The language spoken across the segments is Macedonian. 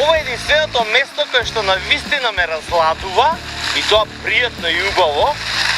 ова е единственото место кое што навистина ме разладува и тоа пријатно и убаво,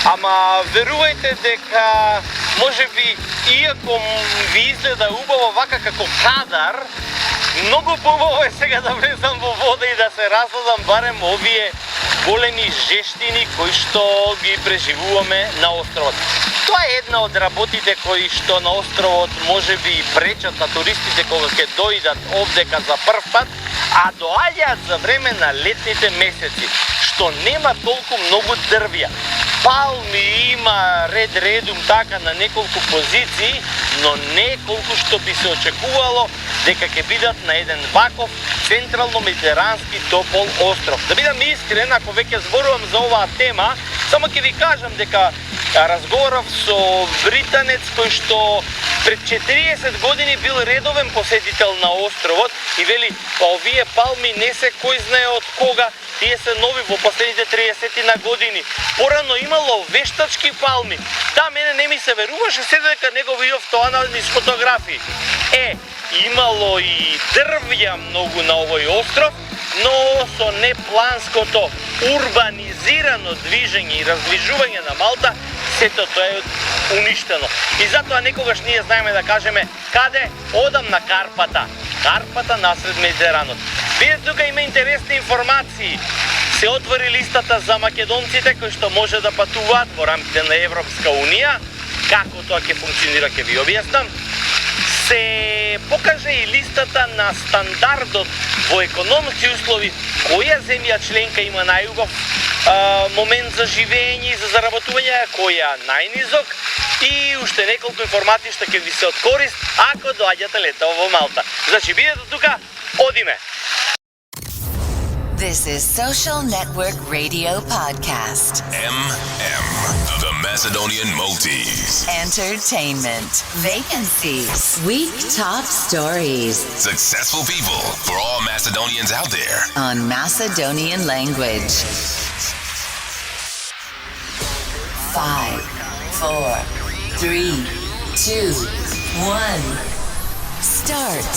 ама верувајте дека можеби иако ви изгледа убаво вака како кадар, многу поубаво е сега да влезам во вода и да се разладам барем овие големи жештини кои што ги преживуваме на островот. Тоа е една од работите кои што на островот можеби пречат на туристите кога ќе дојдат овдека за прв пат, а доаѓаат за време на летните месеци, што нема толку многу дрвја. Палми има редум така на неколку позиции, но не колку што би се очекувало дека ќе бидат на еден ваков централно-медитерански топол остров. Да бидам искрен, ако веќе зборувам за оваа тема, само ќе ви кажам дека разговарав со британец кој што пред 40 години бил редовен посетител на островот и вели, па овие палми не се кој знае од кога, тие се нови во последните 30 на години. Порано имало вештачки палми. Да, мене не ми се веруваше, се дека него видов тоа на низ фотографии. Имало и дрвја многу на овој остров, но со непланското урбанизирано движење и раздвижување на Малта, сето тоа е уништено. И затоа некогаш ние знаеме да кажеме каде одам на Карпата. Карпата насред Медитеранот. Видете, тука има интересни информации. Се отвори листата за македонците кои што може да патуваат во рамките на Европска Унија. Како тоа ќе функционира, ќе ви објаснам. Се покаже и листата на стандардот во економски услови, која земја членка има најубав момент за живење и за заработување, која најнизок и уште неколку информации што ќе ви се од корист ако доаѓате летово во Малта. Значи, бидете тука, одиме! This is Social Network Radio Podcast. The Macedonian Maltese. Entertainment. Vacancies. Week top stories. Successful people for all Macedonians out there. On Macedonian language. 5, 4, 3, 2, 1. Start.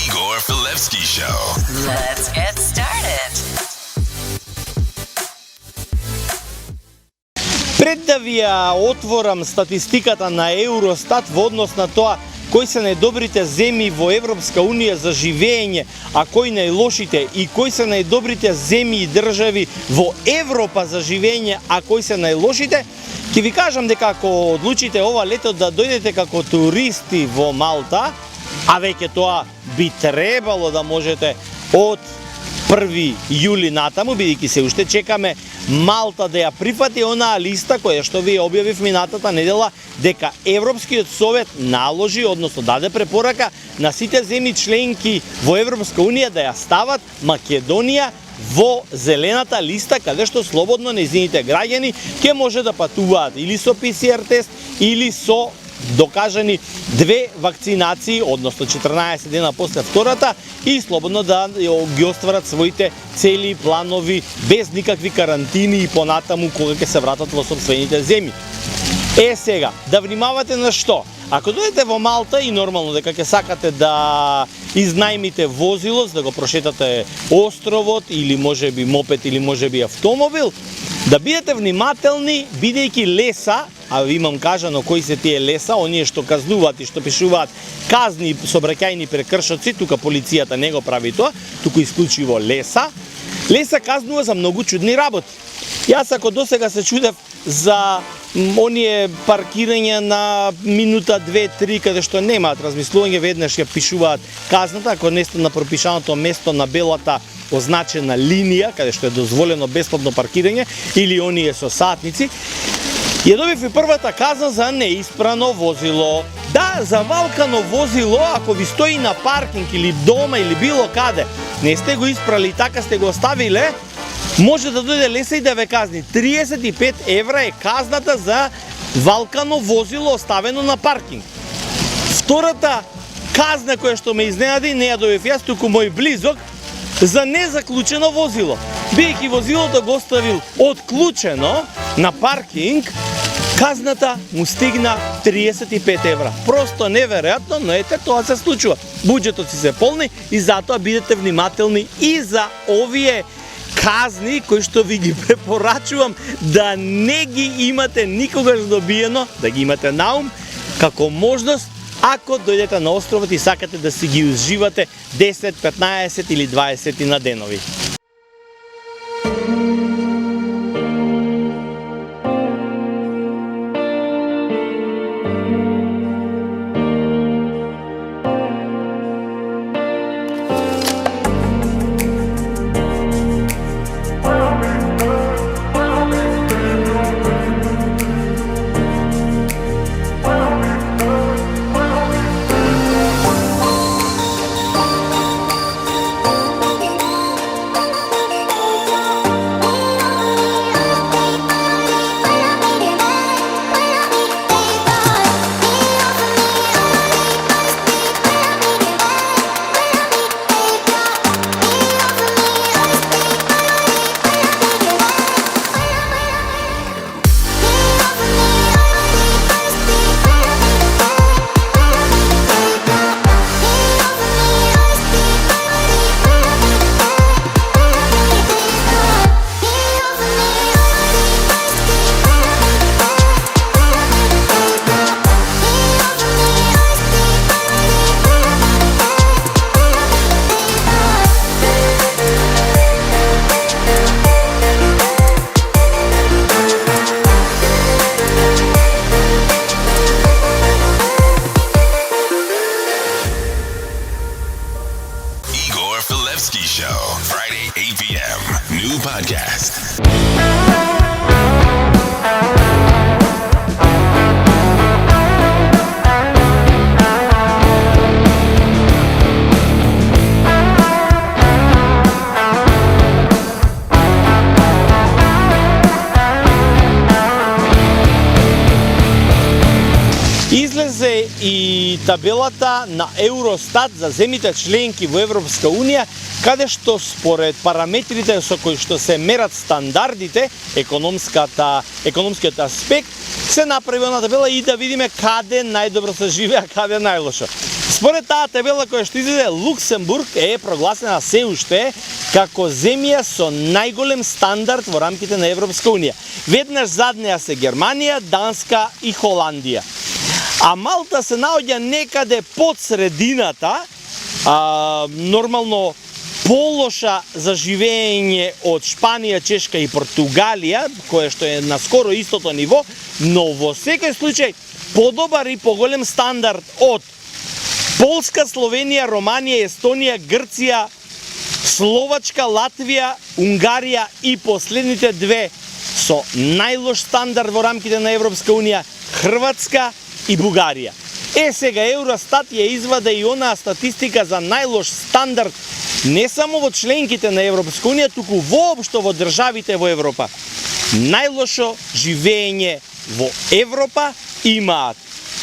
Igor Filevski Show. Let's get started. Пред да ви ја отворам статистиката на Евростат во однос на тоа кои се најдобрите земји во Европска Унија за живење, а кои најлошите и кои се најдобрите земји и држави во Европа за живење, а кои се најлошите, ќе ви кажам дека ако одлучите ова лето да дојдете како туристи во Малта, а веќе тоа би требало да можете од 1 јули натаму, бидејќи се уште чекаме Малта да ја прифати онаа листа која што ви објавив минатата недела дека Европскиот совет наложи, односно даде препорака на сите земји членки во Европска Унија да ја стават Македонија во зелената листа, каде што слободно нејзините граѓани ќе може да патуваат или со ПСР тест или со докажани 2 вакцинации, односно 14 дена после втората и слободно да ги остварат своите цели и планови без никакви карантини и понатаму кога ќе се вратат во сопствените земји. Сега, да внимавате на што? Ако дојдете во Малта и нормално дека ќе сакате да изнајмите возило, за да го прошетате островот или можеби мопед или можеби автомобил, да бидете внимателни бидејќи леса, а имам кажано кои се тие леса, оние што казнуваат и што пишуваат казни сообраќајни прекршоци, тука полицијата не го прави тоа, туку исклучиво леса. Леса казнува за многу чудни работи. Јас ако досега се чудев за оние паркирање на минута, 2, 3, каде што немаат размислување, веднаш ја пишуваат казната, ако не сте на пропишаното место на белата означена линија, каде што е дозволено бесплатно паркирање, или оние со сатници, ја добив и првата казна за неисправно возило. Да, за валкано возило, ако ви стои на паркинг или дома или било каде, не сте го испрали, така сте го оставиле, може да дојде леса и да ве казни. 35 евра е казната за валкано возило оставено на паркинг. Втората казна која што ме изненади, не ја добив јас, туку мој близок, за незаклучено возило. Бидејќи возилото го оставил отклучено на паркинг, Казната му стигна 35 евра. Просто неверојатно, но ете тоа се случува. Буџетот си се полни и затоа бидете внимателни и за овие казни кои што ви ги препорачувам да не ги имате никогаш добиено, да ги имате на ум како можност ако дојдете на островот и сакате да си ги уживате 10, 15 или 20 на денови. Show, Friday, 8 p.m. New podcast. Излезе и табелата на Евростат за земите членки во Европска Унија, каде што според параметрите со кои што се мерат стандардите, економскиот аспект, се направи на табела и да видиме каде најдобро се живее, а каде најлошо. Според таа табела која што излезе, Луксембург е прогласена се уште како земја со најголем стандард во рамките на Европска Унија. Веднаш зад неа се Германија, Данска и Холандија. А Малта се наоѓа некаде под средината, нормално полоша за живење од Шпанија, Чешка и Португалија, кое што е на скоро истото ниво, но во секој случај подобар и поголем стандард од Полска, Словенија, Романија, Естонија, Грција, Словачка, Латвија, Унгарија и последните две со најлош стандард во рамките на Европска Унија, Хрватска и Бугарија. Сега Евростат ја изваде и онаа статистика за најлош стандард не само во членките на Европска Унија, туку воопшто во државите во Европа. Најлошо живење во Европа имаат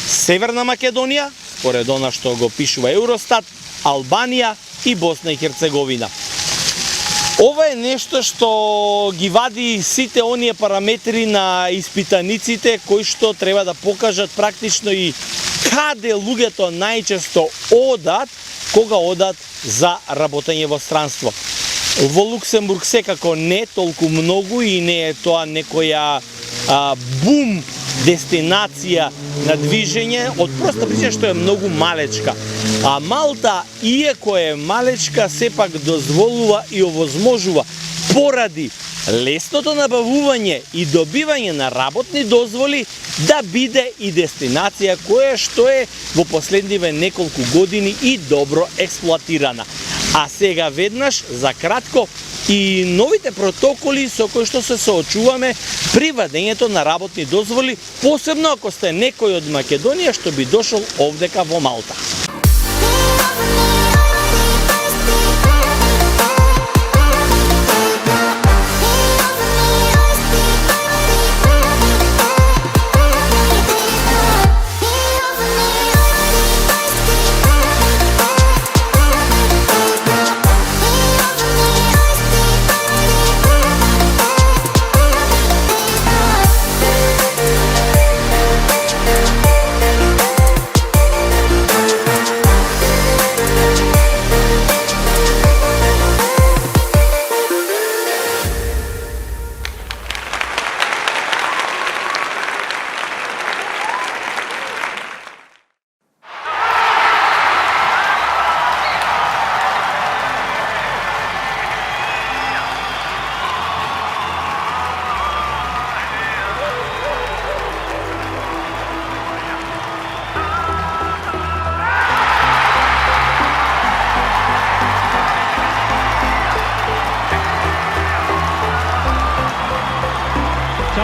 Северна Македонија, според она што го пишува Евростат, Албанија и Босна и Херцеговина. Ова е нешто што ги вади сите оние параметри на испитаниците кои што треба да покажат практично и каде луѓето најчесто одат кога одат за работење во странство. Во Луксембург секако не толку многу и не е тоа некоја бум дестинација на движење, од проста причина што е многу малечка. А Малта, иако е малечка, сепак дозволува и овозможува поради лесното набавување и добивање на работни дозволи да биде и дестинација која што е во последниве неколку години и добро експлоатирана. А сега веднаш, за кратко, и новите протоколи со кои што се соочуваме при вадењето на работни дозволи, посебно ако сте некој од Македонија што би дошол овдека во Малта.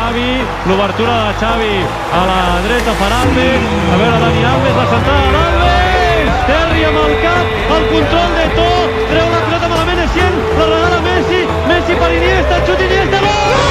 Xavi, l'obertura de Xavi a la dreta per Alves, a veure Dani Alves, la centrada d'Alves, Terri amb el cap, el control de tot, treu la pilota malament Essien, la regala Messi, Messi per Iniesta, xut Iniesta, gol!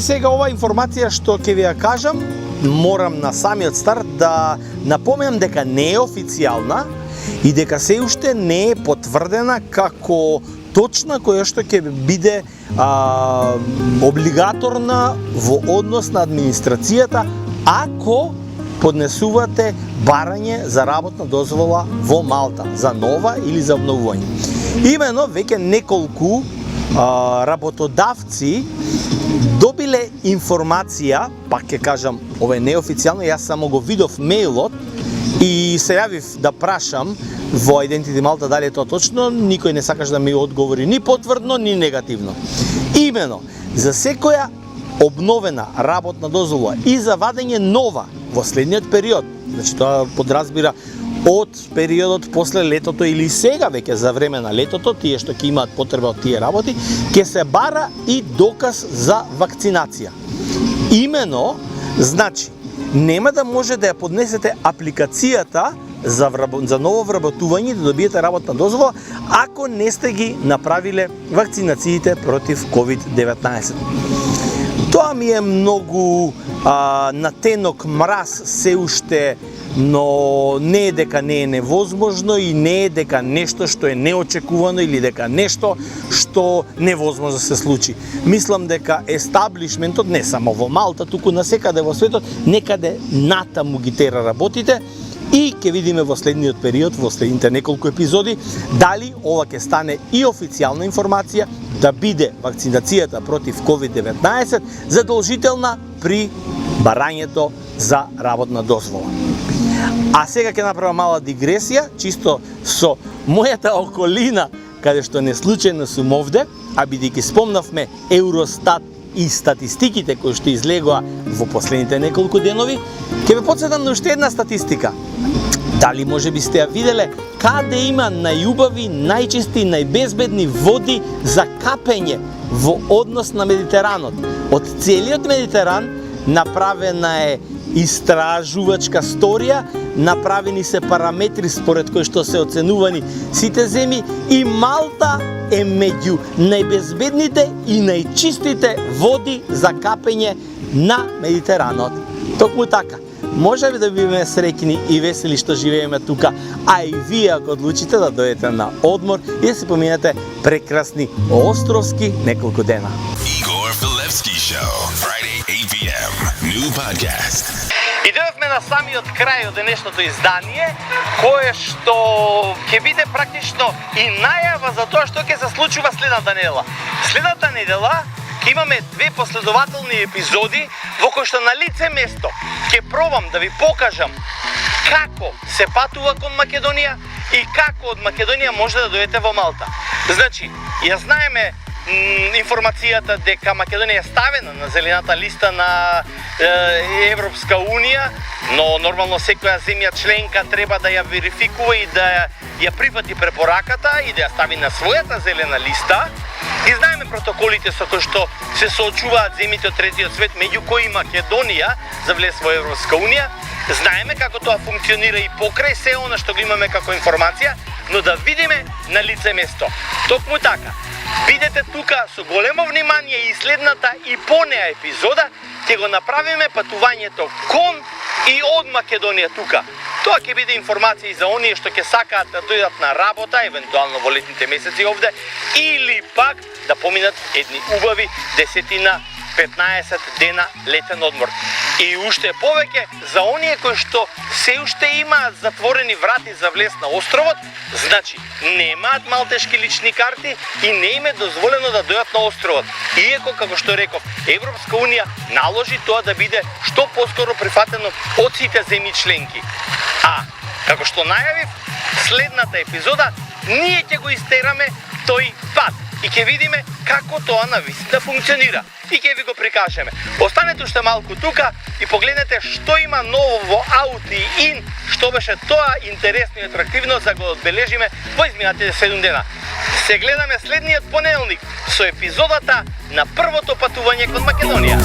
Сега ова информација што ќе ви ја кажам, морам на самиот старт да напоменам дека не е официјална и дека се уште не е потврдена како точна која што ќе биде облигаторна во однос на администрацијата ако поднесувате барање за работна дозвола во Малта, за нова или за обновување. Имено веќе неколку работодавци добиле информација, пак ќе кажам, ова е неофицијално, јас само го видов мејлот и се јавив да прашам во Identity Malta дали е тоа точно, никој не сакаш да ми одговори ни потврдно, ни негативно. Имено, за секоја обновена работна дозвола и за вадење нова во следниот период, значи тоа подразбира од периодот после летото или сега веќе за време на летото, тие што ќе имаат потреба од тие работи, ќе се бара и доказ за вакцинација. Имено, значи, нема да може да ја поднесете апликацијата за ново вработување да добиете работна дозвола ако не сте ги направиле вакцинациите против COVID-19. Тоа ми е многу на тенок мраз се уште, но не е дека не е невозможно и не е дека нешто што е неочекувано или дека нешто што невозможно да се случи. Мислам дека естаблишментот не само во Малта, туку насекаде во светот, некаде натаму ги тера работите и ќе видиме во следниот период, во следните неколку епизоди, дали ова ќе стане и официјална информација да биде вакцинацијата против COVID-19 задолжителна при барањето за работна дозвола. А сега ќе направам мала дигресија, чисто со мојата околина, каде што не случајно сум овде, а бидејќи спомнавме Евростат и статистиките кои што излегоа во последните неколку денови, ќе ве потсетам на уште една статистика. Дали може би сте ја виделе каде има најубави, најчисти, најбезбедни води за капење во однос на Медитеранот? Од целиот Медитеран направена е истражувачка сторија, направени се параметри според кои што се оценувани сите земји и Малта е меѓу најбезбедните и најчистите води за капење на Медитеранот. Токму така. Може би да биме среќни и весели што живееме тука, а и вие ако одлучите да дојдете на одмор и да се поминете прекрасни островски неколку дена. Igor Filevski Show, Friday 8 p.m. New podcast. И дојдовме на самиот крај од денешното издание, кое што ќе биде практично и најава за тоа што ќе се случува следната недела. Следната недела ќе имаме две последователни епизоди во кои што на лице место ќе пробам да ви покажам како се патува кон Македонија и како од Македонија може да дојдете во Малта. Значи, ја знаеме информацијата дека Македонија е ставена на зелената листа на Европска Унија, но нормално секоја земја членка треба да ја верификува и да ја прифати препораката и да ја стави на својата зелена листа. И знаеме протоколите со кои што се соочуваат земјите од третиот свет, меѓу кои Македонија за влез во Европска Унија. Знаеме како тоа функционира и покрај се она што го имаме како информација, но да видиме на лице место. Токму така, бидете тука со големо внимание и следната и по неа епизода ќе го направиме патувањето кон и од Македонија тука. Тоа ќе биде информација и за оние што ќе сакаат да дојдат на работа, евентуално во летните месеци овде, или пак да поминат едни убави 10-15 дена летен одмор. И уште повеќе за оние кои што се уште имаат затворени врати за влез на островот, значи немаат малтешки лични карти и не им е дозволено да дојдат на островот. Иако, како што реков, Европска Унија наложи тоа да биде што поскоро прифатено од сите земји членки. А, како што најавив, следната епизода ние ќе го истераме тој пат и ќе видиме како тоа навистина функционира. И ќе ви го прикажеме. Останете уште малку тука и погледнете што има ново во Audi In, што беше тоа интересно и атрактивно за го одбележиме во изминатите 7 дена. Се гледаме следниот понеделник со епизодата на првото патување кон Македонија.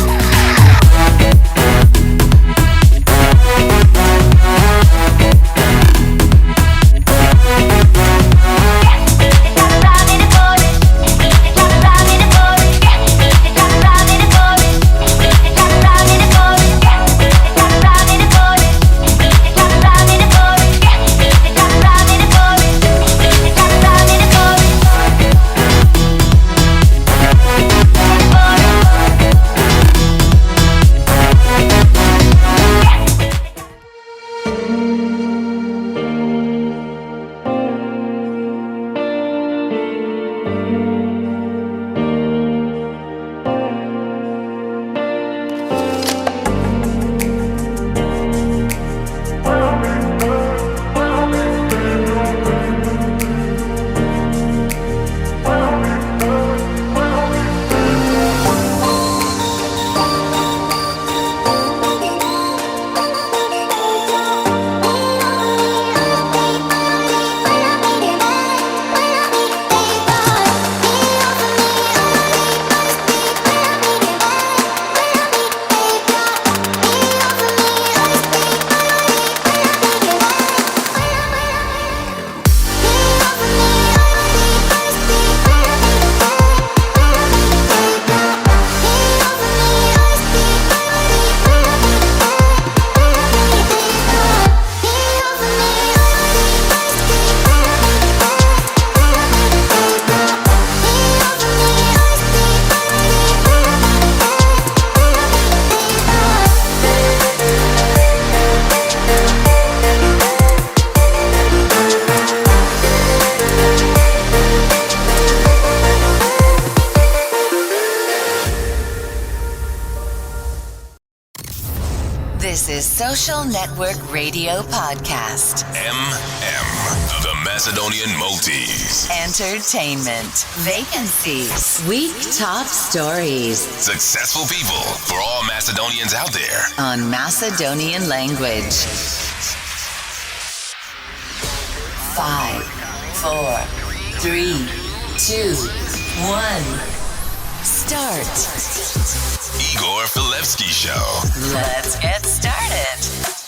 This is Social Network Radio Podcast. The Macedonian Maltese. Entertainment. Vacancies. Week top stories. Successful people for all Macedonians out there. On Macedonian language. 5, 4, 3, 2, 1. Start. Igor Filevsky Show. Let's get started.